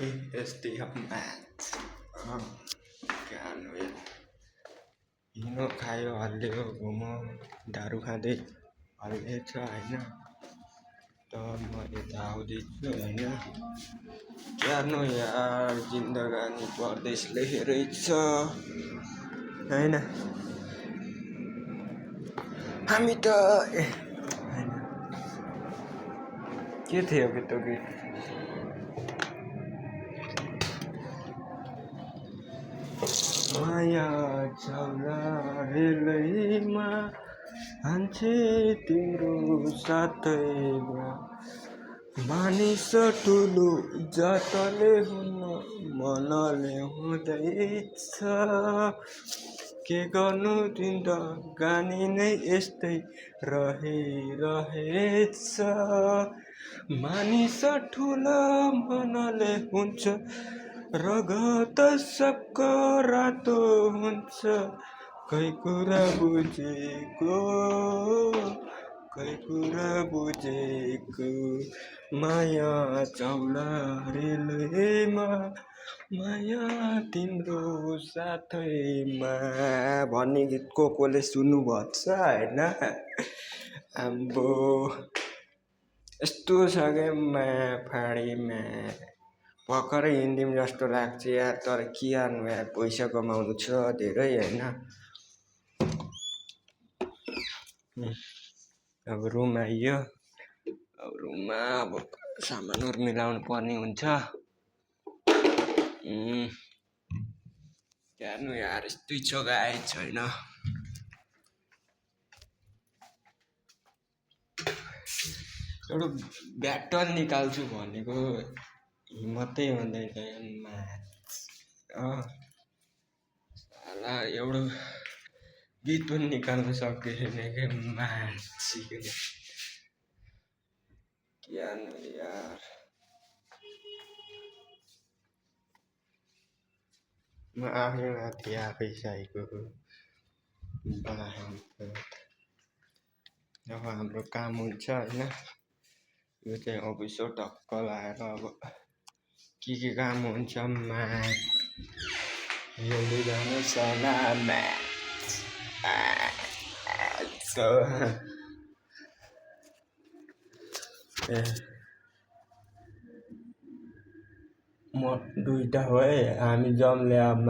STF Max क्या नु हिँड्नु खायो हल्लियो घुम्यो दारू खाँदै हल्लिएछ होइन त म यता आउँदैछु होइन क्यार्नु यार जिन्दगानी परदेश लेखेरैछ होइन हामी त होइन के थियो कि त्यो गीत माया चौला रेलैमा हान्छे तिम्रो साथैमा मानिस ठुलो जातले हुन्न मनले हुँदैछ के गर्नु जिन्दगानी नै यस्तै रहेछ मानिस ठुलो मनले हुन्छ रगत सबको रातो हुन्छ कै कुरा बुझेको माया चौला रेलमा माया तिम्रो साथैमा भन्ने गीत कसले सुन्नुभएको छ होइन आम्बो यस्तो छ क्या माया फाडीमा भर्खरै हिँडिदिउँ जस्तो लाग्छ यार तर के गर्नु यार पैसा कमाउनु छ धेरै होइन अब रुम आइयो अब रुममा अब सामानहरू मिलाउनु पर्ने हुन्छ हेर्नु यार यस्तै जग्गा आएछ होइन एउटा ब्याटल निकाल्छु भनेको हिम्मतै हुँदैन साला एउटा गीत पनि निकाल्नु सक्दैन क्या मान्छेको यार म आफै माथि आफै साइको जब हाम्रो काम हुन्छ होइन यो चाहिँ अफिस हो टक्क लाएर अब के काम हुन्छ यो जानु साला म दुईटा भए हामी जम्ले अब